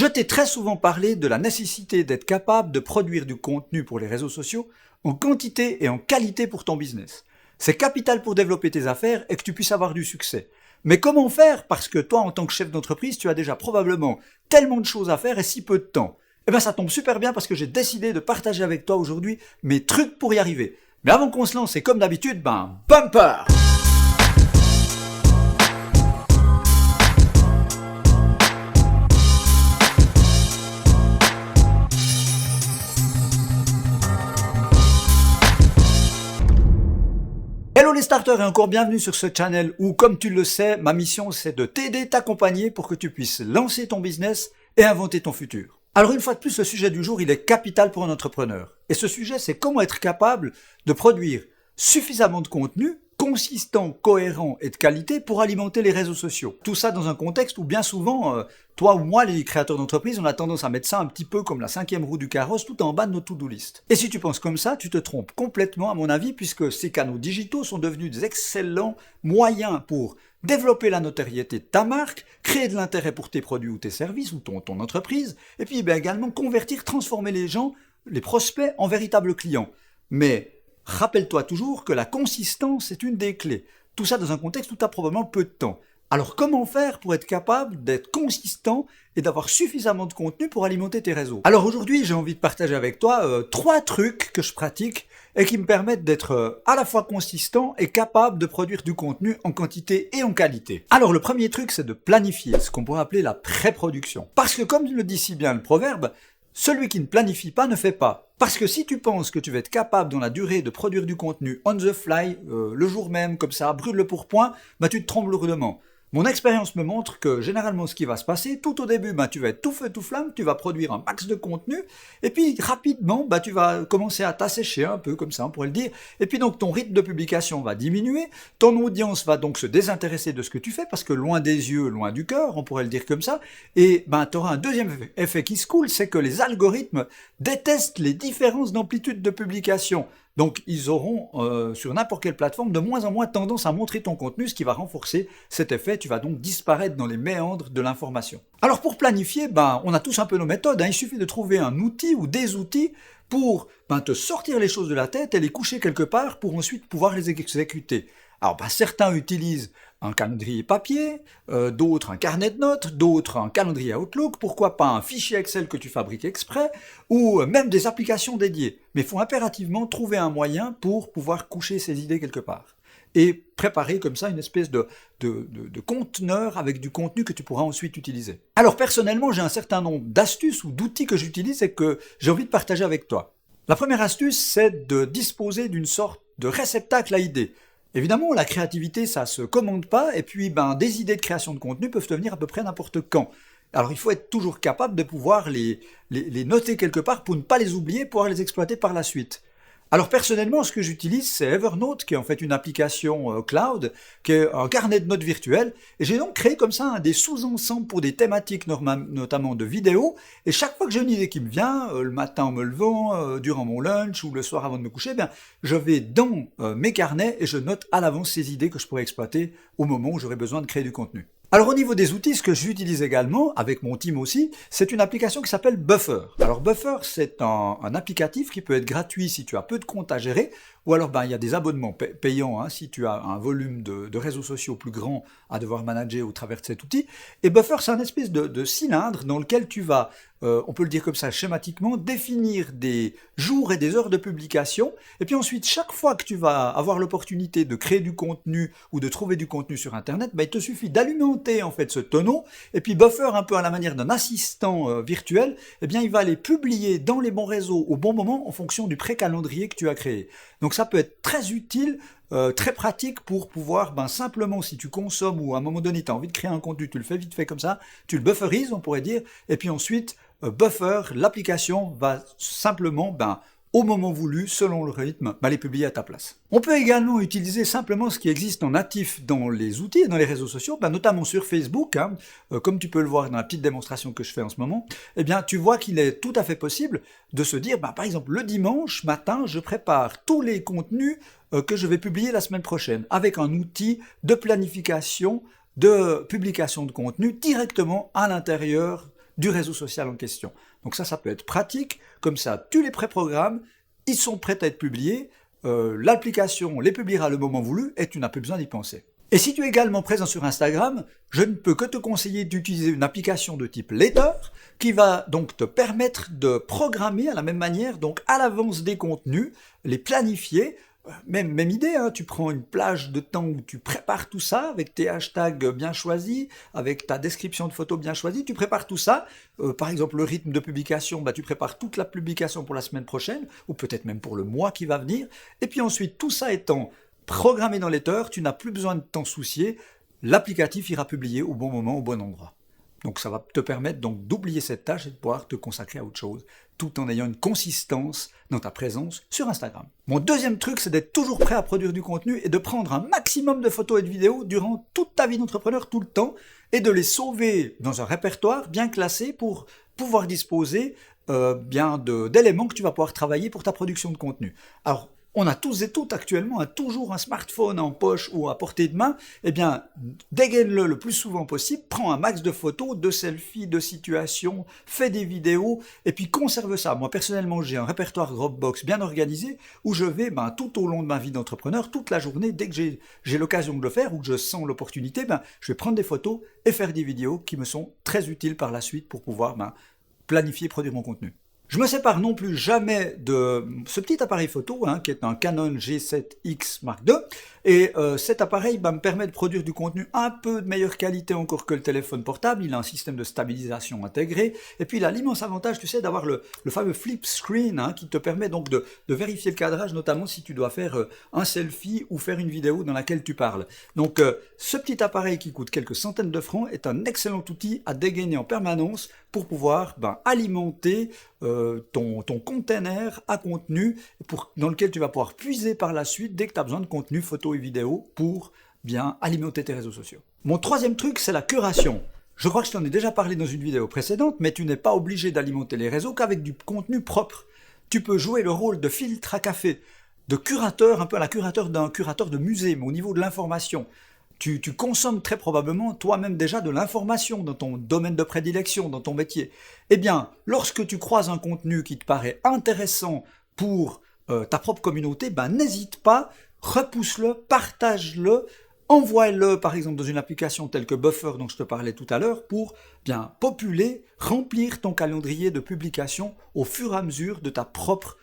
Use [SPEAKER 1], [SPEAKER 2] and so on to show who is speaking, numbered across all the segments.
[SPEAKER 1] Je t'ai très souvent parlé de la nécessité d'être capable de produire du contenu pour les réseaux sociaux en quantité et en qualité pour ton business. C'est capital pour développer tes affaires et que tu puisses avoir du succès. Mais comment faire? Parce que toi, en tant que chef d'entreprise, tu as déjà probablement tellement de choses à faire et si peu de temps. Eh bien, ça tombe super bien parce que j'ai décidé de partager avec toi aujourd'hui mes trucs pour y arriver. Mais avant qu'on se lance, c'est comme d'habitude, bumper! Hello les starters et encore bienvenue sur ce channel où, comme tu le sais, ma mission c'est de t'aider, t'accompagner pour que tu puisses lancer ton business et inventer ton futur. Alors une fois de plus, le sujet du jour, il est capital pour un entrepreneur. Et ce sujet, c'est comment être capable de produire suffisamment de contenu, consistant, cohérent et de qualité pour alimenter les réseaux sociaux. Tout ça dans un contexte où bien souvent, toi ou moi, les créateurs d'entreprise, on a tendance à mettre ça un petit peu comme la 5e roue du carrosse tout en bas de nos to-do list. Et si tu penses comme ça, tu te trompes complètement à mon avis puisque ces canaux digitaux sont devenus des excellents moyens pour développer la notoriété de ta marque, créer de l'intérêt pour tes produits ou tes services ou ton entreprise, et puis également convertir, transformer les gens, les prospects en véritables clients. Mais rappelle-toi toujours que la consistance est une des clés. Tout ça dans un contexte où tu as probablement peu de temps. Alors comment faire pour être capable d'être consistant et d'avoir suffisamment de contenu pour alimenter tes réseaux? Alors aujourd'hui, j'ai envie de partager avec toi 3 trucs que je pratique et qui me permettent d'être à la fois consistant et capable de produire du contenu en quantité et en qualité. Alors le premier truc, c'est de planifier, ce qu'on pourrait appeler la pré-production. Parce que comme le dit si bien le proverbe, celui qui ne planifie pas ne fait pas. Parce que si tu penses que tu vas être capable dans la durée de produire du contenu on the fly, le jour même, comme ça, brûle le pourpoint, tu te trompes lourdement. Mon expérience me montre que généralement ce qui va se passer, tout au début, tu vas être tout feu tout flamme, tu vas produire un max de contenu, et puis rapidement, tu vas commencer à t'assécher un peu, comme ça on pourrait le dire, et puis donc ton rythme de publication va diminuer, ton audience va donc se désintéresser de ce que tu fais, parce que loin des yeux, loin du cœur, on pourrait le dire comme ça, et tu auras un deuxième effet qui se coule, c'est que les algorithmes détestent les différences d'amplitude de publication. Donc ils auront sur n'importe quelle plateforme de moins en moins tendance à montrer ton contenu, ce qui va renforcer cet effet. Tu vas donc disparaître dans les méandres de l'information. Alors pour planifier, on a tous un peu nos méthodes. Il suffit de trouver un outil ou des outils pour te sortir les choses de la tête et les coucher quelque part pour ensuite pouvoir les exécuter. Alors certains utilisent un calendrier papier, d'autres un carnet de notes, d'autres un calendrier Outlook, pourquoi pas un fichier Excel que tu fabriques exprès, ou même des applications dédiées. Mais il faut impérativement trouver un moyen pour pouvoir coucher ces idées quelque part. Et préparer comme ça une espèce de conteneur avec du contenu que tu pourras ensuite utiliser. Alors personnellement, j'ai un certain nombre d'astuces ou d'outils que j'utilise et que j'ai envie de partager avec toi. La première astuce, c'est de disposer d'une sorte de réceptacle à idées. Évidemment, la créativité, ça se commande pas, et puis des idées de création de contenu peuvent te venir à peu près n'importe quand. Alors il faut être toujours capable de pouvoir les noter quelque part pour ne pas les oublier, pouvoir les exploiter par la suite. Alors personnellement, ce que j'utilise, c'est Evernote, qui est en fait une application cloud, qui est un carnet de notes virtuel, et j'ai donc créé comme ça des sous-ensembles pour des thématiques notamment de vidéos, et chaque fois que j'ai une idée qui me vient, le matin en me levant, durant mon lunch ou le soir avant de me coucher, je vais dans mes carnets et je note à l'avance ces idées que je pourrais exploiter au moment où j'aurai besoin de créer du contenu. Alors au niveau des outils, ce que j'utilise également, avec mon team aussi, c'est une application qui s'appelle Buffer. Alors Buffer, c'est un applicatif qui peut être gratuit si tu as peu de comptes à gérer, ou alors il y a des abonnements payants si tu as un volume de réseaux sociaux plus grand à devoir manager au travers de cet outil. Et Buffer, c'est un espèce de cylindre dans lequel tu vas, on peut le dire comme ça schématiquement, définir des jours et des heures de publication, et puis ensuite chaque fois que tu vas avoir l'opportunité de créer du contenu ou de trouver du contenu sur Internet, il te suffit d'alimenter en fait ce tonneau, et puis Buffer, un peu à la manière d'un assistant virtuel, il va les publier dans les bons réseaux au bon moment en fonction du pré-calendrier que tu as créé. Donc ça peut être très utile, très pratique pour pouvoir simplement, si tu consommes ou à un moment donné tu as envie de créer un contenu, tu le fais vite fait comme ça, tu le bufferises on pourrait dire, et puis ensuite Buffer, l'application va simplement au moment voulu, selon le rythme, les publier à ta place. On peut également utiliser simplement ce qui existe en natif dans les outils et dans les réseaux sociaux, notamment sur Facebook, comme tu peux le voir dans la petite démonstration que je fais en ce moment, tu vois qu'il est tout à fait possible de se dire, par exemple, le dimanche matin, je prépare tous les contenus que je vais publier la semaine prochaine, avec un outil de planification, de publication de contenu directement à l'intérieur du réseau social en question. Donc ça peut être pratique, comme ça tu les préprogrammes, ils sont prêts à être publiés, l'application les publiera le moment voulu et tu n'as plus besoin d'y penser. Et si tu es également présent sur Instagram, je ne peux que te conseiller d'utiliser une application de type Letter qui va donc te permettre de programmer à la même manière, donc à l'avance des contenus, les planifier. Même idée, hein, tu prends une plage de temps où tu prépares tout ça avec tes hashtags bien choisis, avec ta description de photo bien choisie, tu prépares tout ça. Par exemple, le rythme de publication, tu prépares toute la publication pour la semaine prochaine, ou peut-être même pour le mois qui va venir. Et puis ensuite, tout ça étant programmé dans Letter, tu n'as plus besoin de t'en soucier, l'applicatif ira publier au bon moment, au bon endroit. Donc ça va te permettre donc d'oublier cette tâche et de pouvoir te consacrer à autre chose, tout en ayant une consistance dans ta présence sur Instagram. Mon deuxième truc, c'est d'être toujours prêt à produire du contenu et de prendre un maximum de photos et de vidéos durant toute ta vie d'entrepreneur, tout le temps, et de les sauver dans un répertoire bien classé pour pouvoir disposer d'éléments que tu vas pouvoir travailler pour ta production de contenu. Alors, on a tous et toutes actuellement toujours un smartphone en poche ou à portée de main, eh bien, dégaine-le le plus souvent possible, prends un max de photos, de selfies, de situations, fais des vidéos, et puis conserve ça. Moi, personnellement, j'ai un répertoire Dropbox bien organisé, où je vais, tout au long de ma vie d'entrepreneur, toute la journée, dès que j'ai l'occasion de le faire, ou que je sens l'opportunité, je vais prendre des photos et faire des vidéos qui me sont très utiles par la suite pour pouvoir planifier et produire mon contenu. Je me sépare non plus jamais de ce petit appareil photo, qui est un Canon G7X Mark II, et cet appareil me permet de produire du contenu un peu de meilleure qualité encore que le téléphone portable. Il a un système de stabilisation intégré, et puis il a l'immense avantage, tu sais, d'avoir le fameux flip screen, qui te permet donc de vérifier le cadrage, notamment si tu dois faire un selfie ou faire une vidéo dans laquelle tu parles. Donc ce petit appareil qui coûte quelques centaines de francs est un excellent outil à dégainer en permanence pour pouvoir alimenter ton container à contenu dans lequel tu vas pouvoir puiser par la suite dès que tu as besoin de contenu photo et vidéo pour bien alimenter tes réseaux sociaux. Mon troisième truc, c'est la curation. Je crois que je t'en ai déjà parlé dans une vidéo précédente, mais tu n'es pas obligé d'alimenter les réseaux qu'avec du contenu propre. Tu peux jouer le rôle de filtre à café, de curateur, un peu à la curateur d'un curateur de musée, mais au niveau de l'information. Tu consommes très probablement toi-même déjà de l'information dans ton domaine de prédilection, dans ton métier. Eh bien, lorsque tu croises un contenu qui te paraît intéressant pour ta propre communauté, n'hésite pas, repousse-le, partage-le, envoie-le par exemple dans une application telle que Buffer dont je te parlais tout à l'heure pour bien populer, remplir ton calendrier de publication au fur et à mesure de ta propre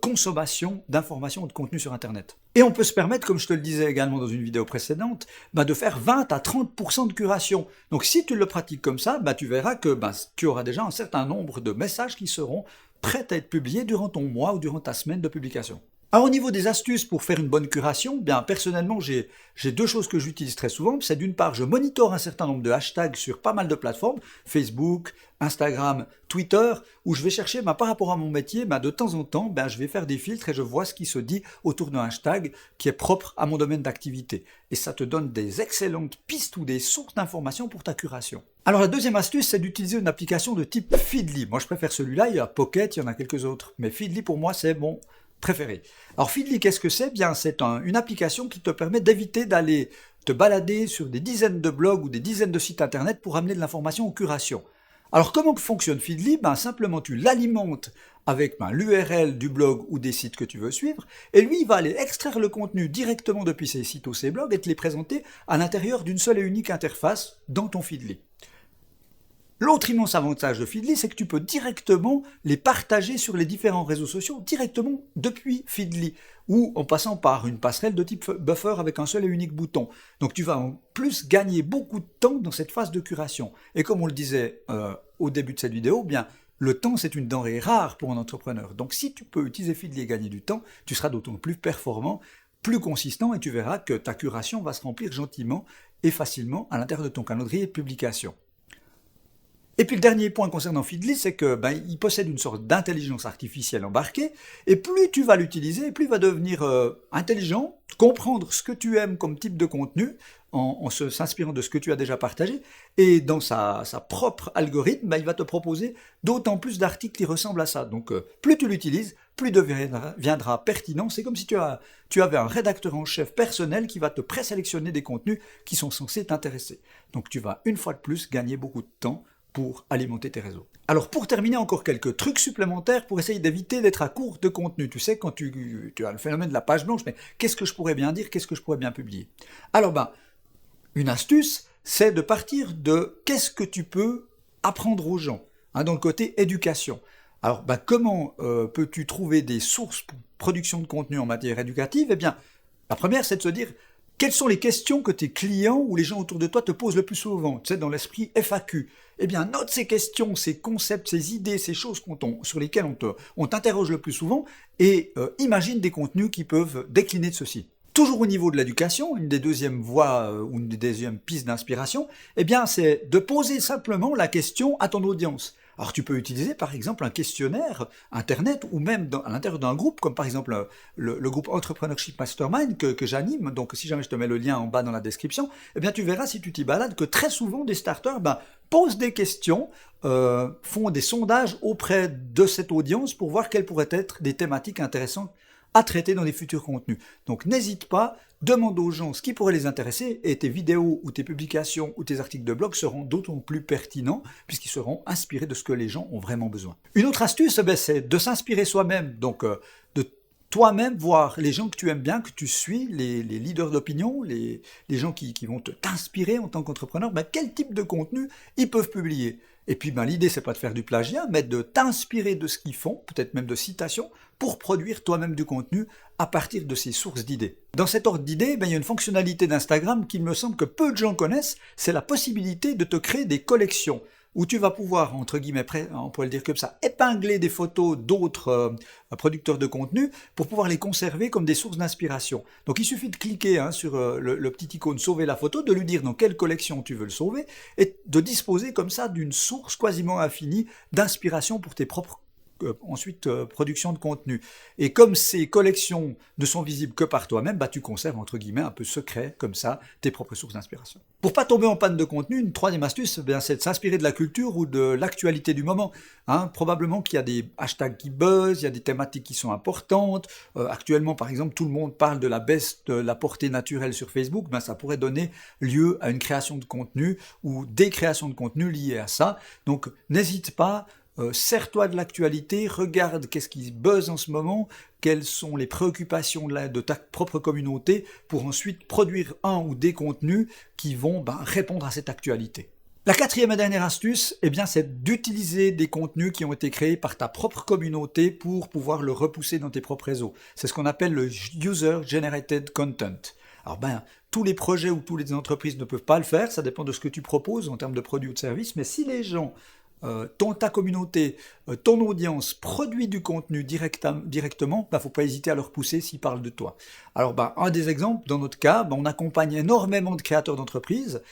[SPEAKER 1] consommation d'informations ou de contenu sur Internet. Et on peut se permettre, comme je te le disais également dans une vidéo précédente, de faire 20 à 30% de curation. Donc si tu le pratiques comme ça, tu verras que tu auras déjà un certain nombre de messages qui seront prêts à être publiés durant ton mois ou durant ta semaine de publication. Alors au niveau des astuces pour faire une bonne curation, personnellement j'ai deux choses que j'utilise très souvent. C'est d'une part, je monitore un certain nombre de hashtags sur pas mal de plateformes, Facebook, Instagram, Twitter, où je vais chercher par rapport à mon métier, de temps en temps, je vais faire des filtres et je vois ce qui se dit autour d'un hashtag qui est propre à mon domaine d'activité. Et ça te donne des excellentes pistes ou des sources d'informations pour ta curation. Alors la deuxième astuce, c'est d'utiliser une application de type Feedly. Moi je préfère celui-là, il y a Pocket, il y en a quelques autres, mais Feedly pour moi c'est mon préféré. Alors Feedly, qu'est-ce que c'est ? C'est une application qui te permet d'éviter d'aller te balader sur des dizaines de blogs ou des dizaines de sites internet pour amener de l'information en curation. Alors comment fonctionne Feedly ? Simplement tu l'alimentes avec l'URL du blog ou des sites que tu veux suivre, et lui il va aller extraire le contenu directement depuis ces sites ou ces blogs et te les présenter à l'intérieur d'une seule et unique interface dans ton Feedly. L'autre immense avantage de Feedly, c'est que tu peux directement les partager sur les différents réseaux sociaux, directement depuis Feedly, ou en passant par une passerelle de type Buffer avec un seul et unique bouton. Donc tu vas en plus gagner beaucoup de temps dans cette phase de curation. Et comme on le disait au début de cette vidéo, le temps c'est une denrée rare pour un entrepreneur. Donc si tu peux utiliser Feedly et gagner du temps, tu seras d'autant plus performant, plus consistant, et tu verras que ta curation va se remplir gentiment et facilement à l'intérieur de ton calendrier de publication. Et puis le dernier point concernant Feedly, c'est que il possède une sorte d'intelligence artificielle embarquée, et plus tu vas l'utiliser, plus il va devenir intelligent, comprendre ce que tu aimes comme type de contenu, en s'inspirant de ce que tu as déjà partagé, et dans sa propre algorithme, il va te proposer d'autant plus d'articles qui ressemblent à ça. Donc plus tu l'utilises, plus il deviendra pertinent. C'est comme si tu avais un rédacteur en chef personnel qui va te présélectionner des contenus qui sont censés t'intéresser. Donc tu vas une fois de plus gagner beaucoup de temps pour alimenter tes réseaux. Alors pour terminer, encore quelques trucs supplémentaires pour essayer d'éviter d'être à court de contenu. Tu sais, quand tu as le phénomène de la page blanche, mais qu'est-ce que je pourrais bien dire, qu'est-ce que je pourrais bien publier? Alors une astuce, c'est de partir de qu'est-ce que tu peux apprendre aux gens, dans le côté éducation. Alors comment peux-tu trouver des sources pour production de contenu en matière éducative? Eh bien, la première, c'est de se dire quelles sont les questions que tes clients ou les gens autour de toi te posent le plus souvent, tu sais, dans l'esprit FAQ. Eh bien, note ces questions, ces concepts, ces idées, ces choses sur lesquelles on t'interroge le plus souvent et imagine des contenus qui peuvent décliner de ceci. Toujours au niveau de l'éducation, une des deuxièmes voies ou une des deuxièmes pistes d'inspiration, eh bien, c'est de poser simplement la question à ton audience. Alors tu peux utiliser par exemple un questionnaire internet ou même à l'intérieur d'un groupe, comme par exemple le groupe Entrepreneurship Mastermind que j'anime. Donc si jamais je te mets le lien en bas dans la description, eh bien tu verras si tu t'y balades que très souvent des starters posent des questions, font des sondages auprès de cette audience pour voir quelles pourraient être des thématiques intéressantes à traiter dans les futurs contenus. Donc n'hésite pas, demande aux gens ce qui pourrait les intéresser et tes vidéos ou tes publications ou tes articles de blog seront d'autant plus pertinents puisqu'ils seront inspirés de ce que les gens ont vraiment besoin. Une autre astuce, c'est de s'inspirer soi-même, donc de toi-même voir les gens que tu aimes bien, que tu suis, les leaders d'opinion, les gens qui vont t'inspirer en tant qu'entrepreneur, quel type de contenu ils peuvent publier. Et puis l'idée, c'est pas de faire du plagiat, mais de t'inspirer de ce qu'ils font, peut-être même de citations, pour produire toi-même du contenu à partir de ces sources d'idées. Dans cet ordre d'idées, il y a une fonctionnalité d'Instagram qu'il me semble que peu de gens connaissent, c'est la possibilité de te créer des collections, où tu vas pouvoir, entre guillemets, on pourrait le dire comme ça, épingler des photos d'autres producteurs de contenu pour pouvoir les conserver comme des sources d'inspiration. Donc il suffit de cliquer sur le petit icône sauver la photo, de lui dire dans quelle collection tu veux le sauver, et de disposer comme ça d'une source quasiment infinie d'inspiration pour tes propres production de contenu. Et comme ces collections ne sont visibles que par toi-même, tu conserves entre guillemets un peu secret, comme ça, tes propres sources d'inspiration. Pour pas tomber en panne de contenu, une troisième astuce, c'est de s'inspirer de la culture ou de l'actualité du moment. Probablement qu'il y a des hashtags qui buzzent, il y a des thématiques qui sont importantes. Actuellement, par exemple, tout le monde parle de la baisse de la portée naturelle sur Facebook. Ça pourrait donner lieu à une création de contenu ou des créations de contenu liées à ça. Donc, n'hésite pas. Sers-toi de l'actualité, regarde qu'est-ce qui buzz en ce moment, quelles sont les préoccupations de ta propre communauté pour ensuite produire un ou des contenus qui vont répondre à cette actualité. La quatrième et dernière astuce, c'est d'utiliser des contenus qui ont été créés par ta propre communauté pour pouvoir le repousser dans tes propres réseaux. C'est ce qu'on appelle le User Generated Content. Alors tous les projets ou toutes les entreprises ne peuvent pas le faire, ça dépend de ce que tu proposes en termes de produits ou de services, mais si les gens ta communauté, ton audience produit du contenu directement, faut pas hésiter à leur pousser s'ils parlent de toi. Alors, un des exemples, dans notre cas, on accompagne énormément de créateurs d'entreprises.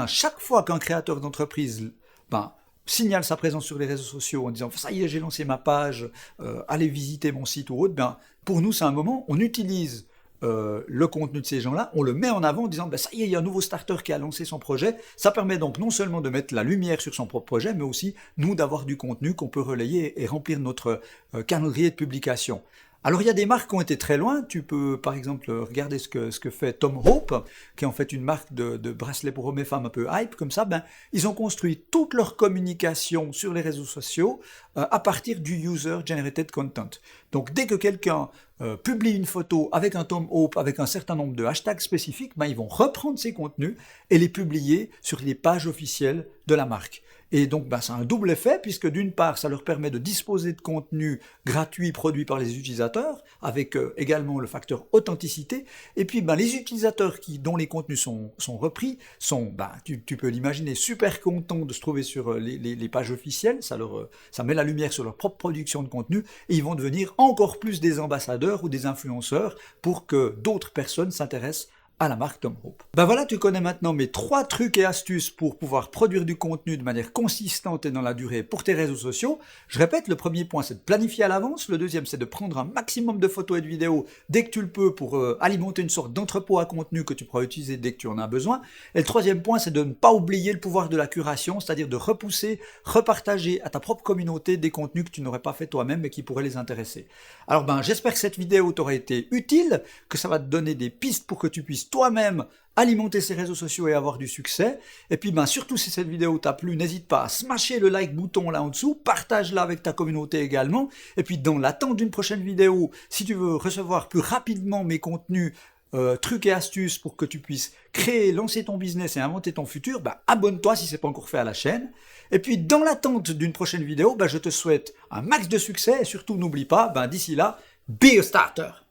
[SPEAKER 1] Chaque fois qu'un créateur d'entreprise, signale sa présence sur les réseaux sociaux en disant « ça y est, j'ai lancé ma page, allez visiter mon site ou autre », pour nous, c'est un moment, on utilise le contenu de ces gens-là, on le met en avant en disant ça y est, il y a un nouveau starter qui a lancé son projet. Ça permet donc non seulement de mettre la lumière sur son propre projet, mais aussi nous d'avoir du contenu qu'on peut relayer et remplir notre calendrier de publication. Alors il y a des marques qui ont été très loin, tu peux par exemple regarder ce que fait Tom Hope, qui est en fait une marque de bracelets pour hommes et femmes un peu hype, comme ça, ils ont construit toute leur communication sur les réseaux sociaux à partir du User Generated Content. Donc dès que quelqu'un publie une photo avec un Tom Hope, avec un certain nombre de hashtags spécifiques, ils vont reprendre ces contenus et les publier sur les pages officielles de la marque. Et donc, c'est un double effet, puisque d'une part, ça leur permet de disposer de contenus gratuits produits par les utilisateurs, avec également le facteur authenticité, et puis les utilisateurs dont les contenus sont repris sont, tu peux l'imaginer, super contents de se trouver sur les pages officielles, ça met la lumière sur leur propre production de contenu, et ils vont devenir encore plus des ambassadeurs ou des influenceurs pour que d'autres personnes s'intéressent à la marque Tom Hope. Voilà, tu connais maintenant mes 3 trucs et astuces pour pouvoir produire du contenu de manière consistante et dans la durée pour tes réseaux sociaux. Je répète, le premier point, c'est de planifier à l'avance. Le deuxième, c'est de prendre un maximum de photos et de vidéos dès que tu le peux pour alimenter une sorte d'entrepôt à contenu que tu pourras utiliser dès que tu en as besoin. Et le troisième point, c'est de ne pas oublier le pouvoir de la curation, c'est-à-dire de repousser, repartager à ta propre communauté des contenus que tu n'aurais pas fait toi-même mais qui pourraient les intéresser. Alors j'espère que cette vidéo t'aura été utile, que ça va te donner des pistes pour que tu puisses puisses toi-même alimenter ces réseaux sociaux et avoir du succès. Et puis surtout si cette vidéo t'a plu, n'hésite pas à smasher le like bouton là en dessous, partage-la avec ta communauté également. Et puis dans l'attente d'une prochaine vidéo, si tu veux recevoir plus rapidement mes contenus, trucs et astuces pour que tu puisses créer, lancer ton business et inventer ton futur, abonne-toi si ce n'est pas encore fait à la chaîne. Et puis dans l'attente d'une prochaine vidéo, je te souhaite un max de succès et surtout n'oublie pas, d'ici là, be a starter!